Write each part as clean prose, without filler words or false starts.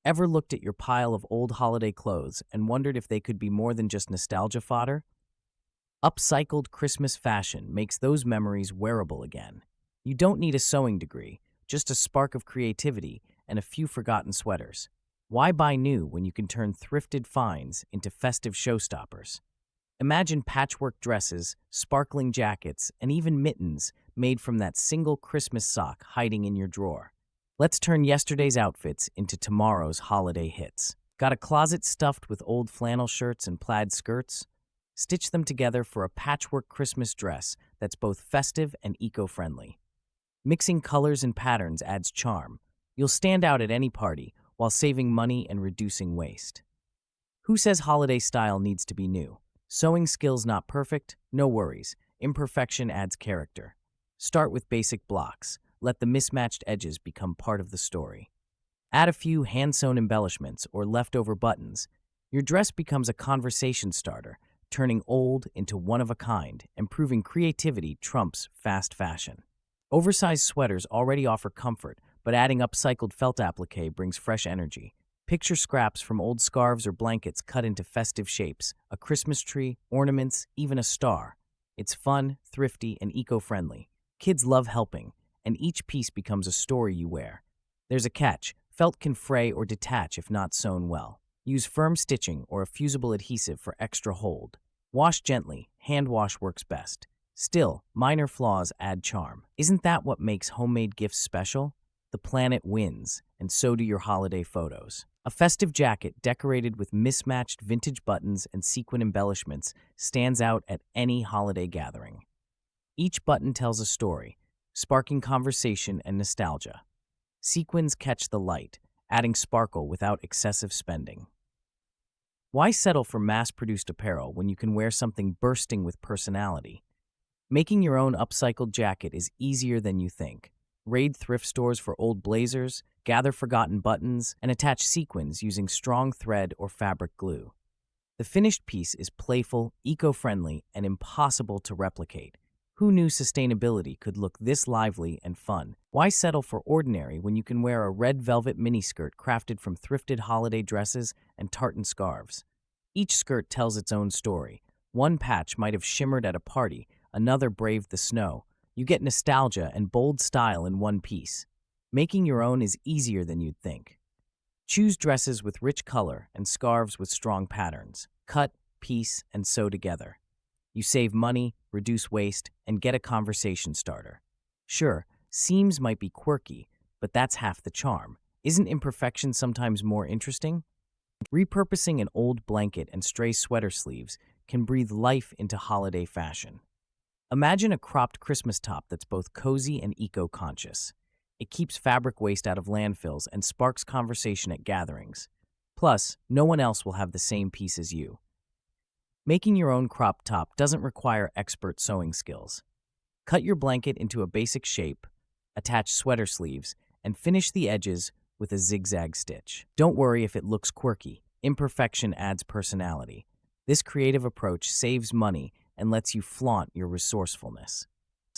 Ever looked at your pile of old holiday clothes and wondered if they could be more than just nostalgia fodder? Upcycled Christmas fashion makes those memories wearable again. You don't need a sewing degree, just a spark of creativity and a few forgotten sweaters. Why buy new when you can turn thrifted finds into festive showstoppers? Imagine patchwork dresses, sparkling jackets, and even mittens made from that single Christmas sock hiding in your drawer. Let's turn yesterday's outfits into tomorrow's holiday hits. Got a closet stuffed with old flannel shirts and plaid skirts? Stitch them together for a patchwork Christmas dress that's both festive and eco-friendly. Mixing colors and patterns adds charm. You'll stand out at any party while saving money and reducing waste. Who says holiday style needs to be new? Sewing skills not perfect? No worries. Imperfection adds character. Start with basic blocks. Let the mismatched edges become part of the story. Add a few hand-sewn embellishments or leftover buttons. Your dress becomes a conversation starter, turning old into one-of-a-kind and proving creativity trumps fast fashion. Oversized sweaters already offer comfort, but adding upcycled felt applique brings fresh energy. Picture scraps from old scarves or blankets cut into festive shapes, a Christmas tree, ornaments, even a star. It's fun, thrifty, and eco-friendly. Kids love helping, and each piece becomes a story you wear. There's a catch. Felt can fray or detach if not sewn well. Use firm stitching or a fusible adhesive for extra hold. Wash gently. Hand wash works best. Still, minor flaws add charm. Isn't that what makes homemade gifts special? The planet wins, and so do your holiday photos. A festive jacket decorated with mismatched vintage buttons and sequin embellishments stands out at any holiday gathering. Each button tells a story, sparking conversation and nostalgia. Sequins catch the light, adding sparkle without excessive spending. Why settle for mass-produced apparel when you can wear something bursting with personality? Making your own upcycled jacket is easier than you think. Raid thrift stores for old blazers, gather forgotten buttons, and attach sequins using strong thread or fabric glue. The finished piece is playful, eco-friendly, and impossible to replicate. Who knew sustainability could look this lively and fun? Why settle for ordinary when you can wear a red velvet miniskirt crafted from thrifted holiday dresses and tartan scarves? Each skirt tells its own story. One patch might have shimmered at a party, another braved the snow. You get nostalgia and bold style in one piece. Making your own is easier than you'd think. Choose dresses with rich color and scarves with strong patterns. Cut, piece, and sew together. You save money, reduce waste, and get a conversation starter. Sure, seams might be quirky, but that's half the charm. Isn't imperfection sometimes more interesting? Repurposing an old blanket and stray sweater sleeves can breathe life into holiday fashion. Imagine a cropped Christmas top that's both cozy and eco-conscious. It keeps fabric waste out of landfills and sparks conversation at gatherings. Plus, no one else will have the same piece as you. Making your own crop top doesn't require expert sewing skills. Cut your blanket into a basic shape, attach sweater sleeves, and finish the edges with a zigzag stitch. Don't worry if it looks quirky. Imperfection adds personality. This creative approach saves money and lets you flaunt your resourcefulness.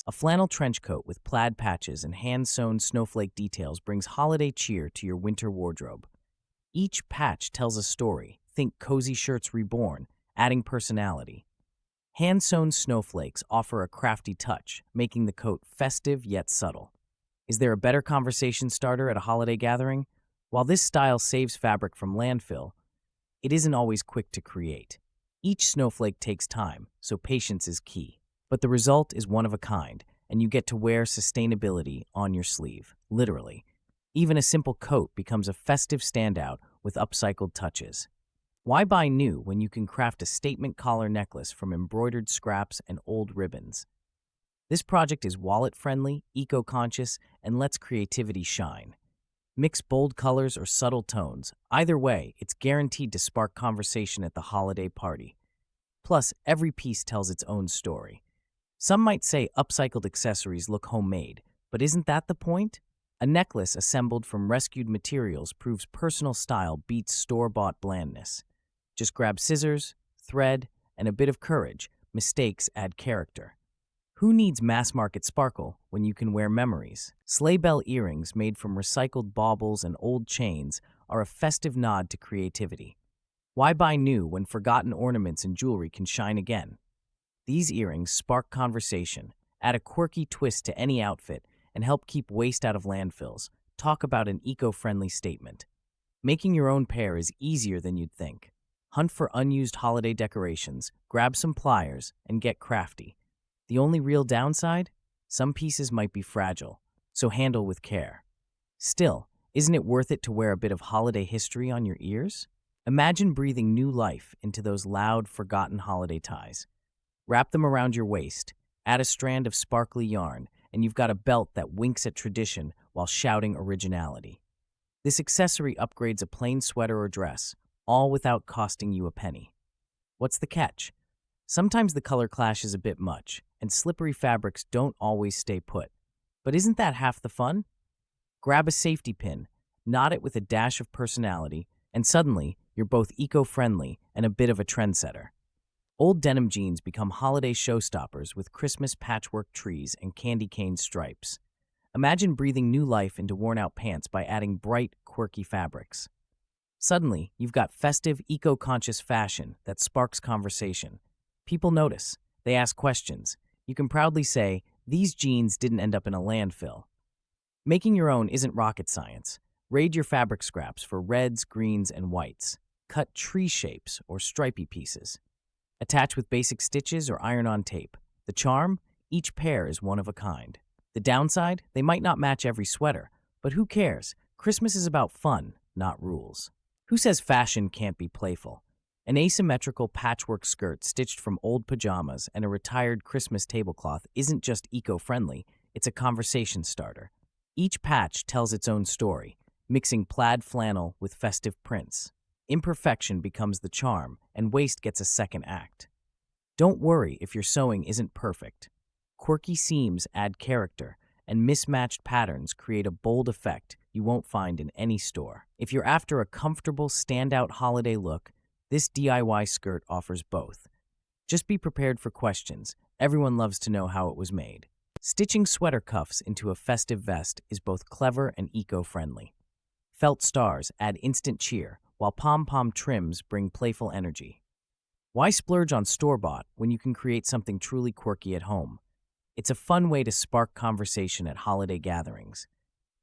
A flannel trench coat with plaid patches and hand-sewn snowflake details brings holiday cheer to your winter wardrobe. Each patch tells a story. Think cozy shirts reborn, adding personality. Hand-sewn snowflakes offer a crafty touch, making the coat festive yet subtle. Is there a better conversation starter at a holiday gathering? While this style saves fabric from landfill, it isn't always quick to create. Each snowflake takes time, so patience is key. But the result is one of a kind, and you get to wear sustainability on your sleeve, literally. Even a simple coat becomes a festive standout with upcycled touches. Why buy new when you can craft a statement collar necklace from embroidered scraps and old ribbons? This project is wallet-friendly, eco-conscious, and lets creativity shine. Mix bold colors or subtle tones. Either way, it's guaranteed to spark conversation at the holiday party. Plus, every piece tells its own story. Some might say upcycled accessories look homemade, but isn't that the point? A necklace assembled from rescued materials proves personal style beats store-bought blandness. Just grab scissors, thread, and a bit of courage. Mistakes add character. Who needs mass-market sparkle when you can wear memories? Sleigh bell earrings made from recycled baubles and old chains are a festive nod to creativity. Why buy new when forgotten ornaments and jewelry can shine again? These earrings spark conversation, add a quirky twist to any outfit, and help keep waste out of landfills. Talk about an eco-friendly statement. Making your own pair is easier than you'd think. Hunt for unused holiday decorations, grab some pliers, and get crafty. The only real downside? Some pieces might be fragile, so handle with care. Still, isn't it worth it to wear a bit of holiday history on your ears? Imagine breathing new life into those loud, forgotten holiday ties. Wrap them around your waist, add a strand of sparkly yarn, and you've got a belt that winks at tradition while shouting originality. This accessory upgrades a plain sweater or dress, all without costing you a penny. What's the catch? Sometimes the color clash is a bit much, and slippery fabrics don't always stay put. But isn't that half the fun? Grab a safety pin, knot it with a dash of personality, and suddenly you're both eco-friendly and a bit of a trendsetter. Old denim jeans become holiday showstoppers with Christmas patchwork trees and candy cane stripes. Imagine breathing new life into worn-out pants by adding bright, quirky fabrics. Suddenly, you've got festive, eco-conscious fashion that sparks conversation. People notice. They ask questions. You can proudly say, "These jeans didn't end up in a landfill." Making your own isn't rocket science. Raid your fabric scraps for reds, greens, and whites. Cut tree shapes or stripy pieces. Attach with basic stitches or iron-on tape. The charm? Each pair is one of a kind. The downside? They might not match every sweater, but who cares? Christmas is about fun, not rules. Who says fashion can't be playful? An asymmetrical patchwork skirt stitched from old pajamas and a retired Christmas tablecloth isn't just eco-friendly, it's a conversation starter. Each patch tells its own story, mixing plaid flannel with festive prints. Imperfection becomes the charm, and waste gets a second act. Don't worry if your sewing isn't perfect. Quirky seams add character, and mismatched patterns create a bold effect you won't find in any store. If you're after a comfortable, standout holiday look, this DIY skirt offers both. Just be prepared for questions. Everyone loves to know how it was made. Stitching sweater cuffs into a festive vest is both clever and eco-friendly. Felt stars add instant cheer, while pom-pom trims bring playful energy. Why splurge on store-bought when you can create something truly quirky at home? It's a fun way to spark conversation at holiday gatherings.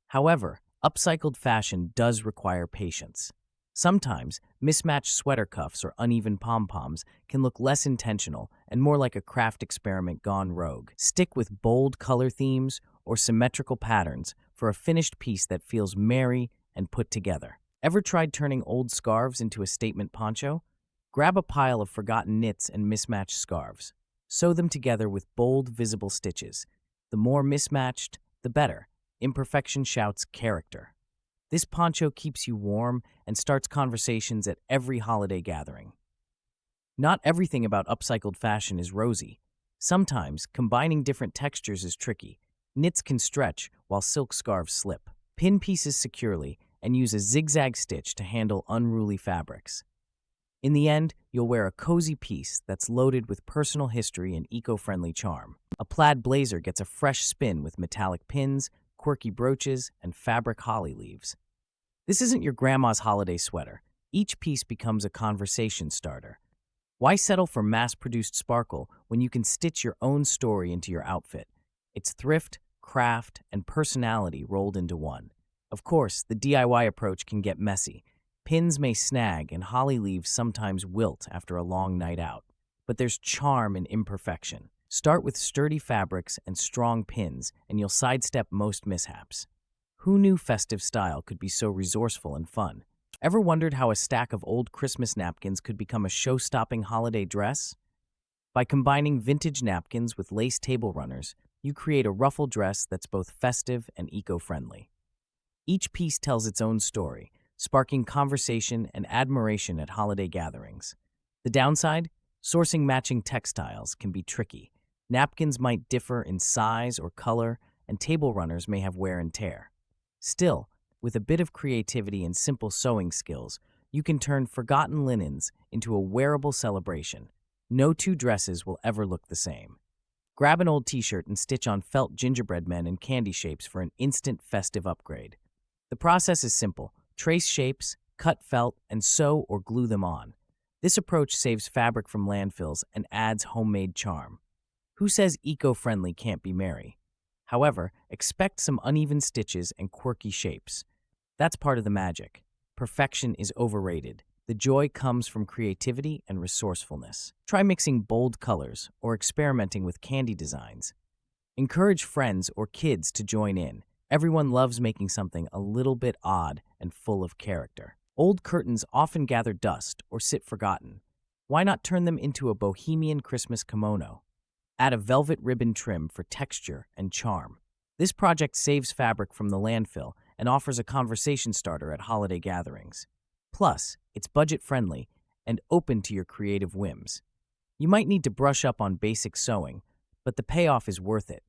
However, upcycled fashion does require patience. Sometimes, mismatched sweater cuffs or uneven pom-poms can look less intentional and more like a craft experiment gone rogue. Stick with bold color themes or symmetrical patterns for a finished piece that feels merry and put together. Ever tried turning old scarves into a statement poncho? Grab a pile of forgotten knits and mismatched scarves. Sew them together with bold, visible stitches. The more mismatched, the better. Imperfection shouts character. This poncho keeps you warm and starts conversations at every holiday gathering. Not everything about upcycled fashion is rosy. Sometimes, combining different textures is tricky. Knits can stretch while silk scarves slip. Pin pieces securely and use a zigzag stitch to handle unruly fabrics. In the end, you'll wear a cozy piece that's loaded with personal history and eco-friendly charm. A plaid blazer gets a fresh spin with metallic pins, quirky brooches, and fabric holly leaves. This isn't your grandma's holiday sweater. Each piece becomes a conversation starter. Why settle for mass-produced sparkle when you can stitch your own story into your outfit? It's thrift, craft, and personality rolled into one. Of course, the DIY approach can get messy. Pins may snag and holly leaves sometimes wilt after a long night out. But there's charm in imperfection. Start with sturdy fabrics and strong pins, and you'll sidestep most mishaps. Who knew festive style could be so resourceful and fun? Ever wondered how a stack of old Christmas napkins could become a show-stopping holiday dress? By combining vintage napkins with lace table runners, you create a ruffle dress that's both festive and eco-friendly. Each piece tells its own story, sparking conversation and admiration at holiday gatherings. The downside? Sourcing matching textiles can be tricky. Napkins might differ in size or color, and table runners may have wear and tear. Still, with a bit of creativity and simple sewing skills, you can turn forgotten linens into a wearable celebration. No two dresses will ever look the same. Grab an old t-shirt and stitch on felt gingerbread men and candy shapes for an instant festive upgrade. The process is simple. Trace shapes, cut felt, and sew or glue them on. This approach saves fabric from landfills and adds homemade charm. Who says eco-friendly can't be merry? However, expect some uneven stitches and quirky shapes. That's part of the magic. Perfection is overrated. The joy comes from creativity and resourcefulness. Try mixing bold colors or experimenting with candy designs. Encourage friends or kids to join in. Everyone loves making something a little bit odd and full of character. Old curtains often gather dust or sit forgotten. Why not turn them into a bohemian Christmas kimono? Add a velvet ribbon trim for texture and charm. This project saves fabric from the landfill and offers a conversation starter at holiday gatherings. Plus, it's budget-friendly and open to your creative whims. You might need to brush up on basic sewing, but the payoff is worth it.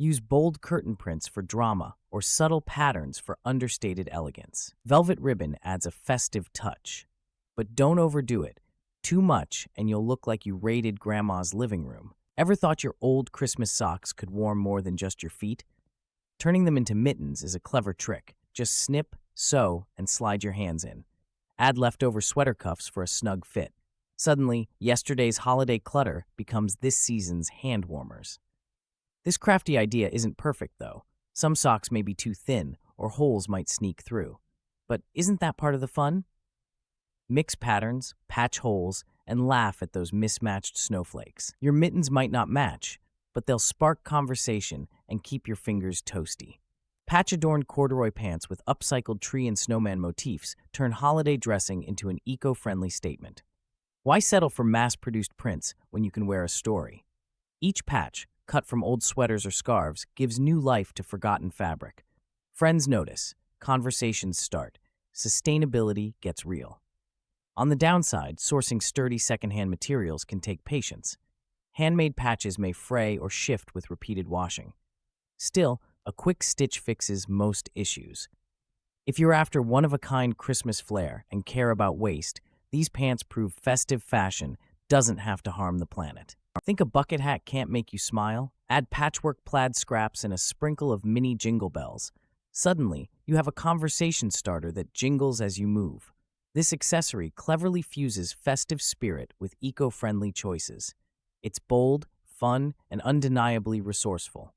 Use bold curtain prints for drama or subtle patterns for understated elegance. Velvet ribbon adds a festive touch. But don't overdo it. Too much and you'll look like you raided Grandma's living room. Ever thought your old Christmas socks could warm more than just your feet? Turning them into mittens is a clever trick. Just snip, sew, and slide your hands in. Add leftover sweater cuffs for a snug fit. Suddenly, yesterday's holiday clutter becomes this season's hand warmers. This crafty idea isn't perfect, though. Some socks may be too thin, or holes might sneak through. But isn't that part of the fun? Mix patterns, patch holes, and laugh at those mismatched snowflakes. Your mittens might not match, but they'll spark conversation and keep your fingers toasty. Patch-adorned corduroy pants with upcycled tree and snowman motifs turn holiday dressing into an eco-friendly statement. Why settle for mass-produced prints when you can wear a story? Each patch, cut from old sweaters or scarves, gives new life to forgotten fabric. Friends notice, conversations start, sustainability gets real. On the downside, sourcing sturdy secondhand materials can take patience. Handmade patches may fray or shift with repeated washing. Still, a quick stitch fixes most issues. If you're after one-of-a-kind Christmas flair and care about waste, these pants prove festive fashion doesn't have to harm the planet. Think a bucket hat can't make you smile? Add patchwork plaid scraps and a sprinkle of mini jingle bells. Suddenly, you have a conversation starter that jingles as you move. This accessory cleverly fuses festive spirit with eco-friendly choices. It's bold, fun, and undeniably resourceful.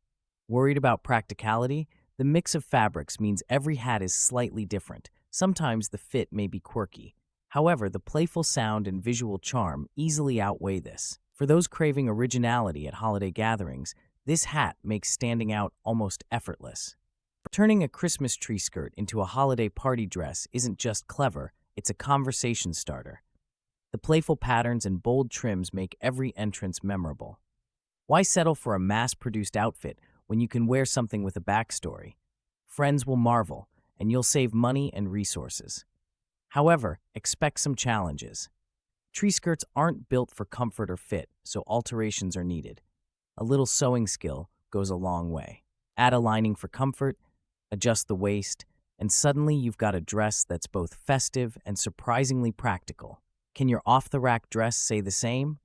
Worried about practicality? The mix of fabrics means every hat is slightly different. Sometimes the fit may be quirky. However, the playful sound and visual charm easily outweigh this. For those craving originality at holiday gatherings, this hat makes standing out almost effortless. Turning a Christmas tree skirt into a holiday party dress isn't just clever, it's a conversation starter. The playful patterns and bold trims make every entrance memorable. Why settle for a mass-produced outfit when you can wear something with a backstory? Friends will marvel, and you'll save money and resources. However, expect some challenges. Tree skirts aren't built for comfort or fit, so alterations are needed. A little sewing skill goes a long way. Add a lining for comfort, adjust the waist, and suddenly you've got a dress that's both festive and surprisingly practical. Can your off-the-rack dress say the same?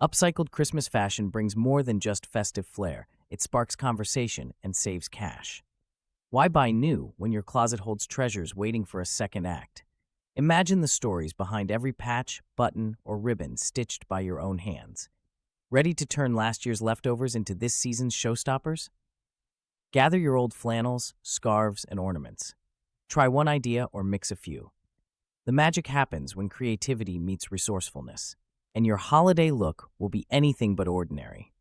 Upcycled Christmas fashion brings more than just festive flair. It sparks conversation and saves cash. Why buy new when your closet holds treasures waiting for a second act? Imagine the stories behind every patch, button, or ribbon stitched by your own hands. Ready to turn last year's leftovers into this season's showstoppers? Gather your old flannels, scarves, and ornaments. Try one idea or mix a few. The magic happens when creativity meets resourcefulness, and your holiday look will be anything but ordinary.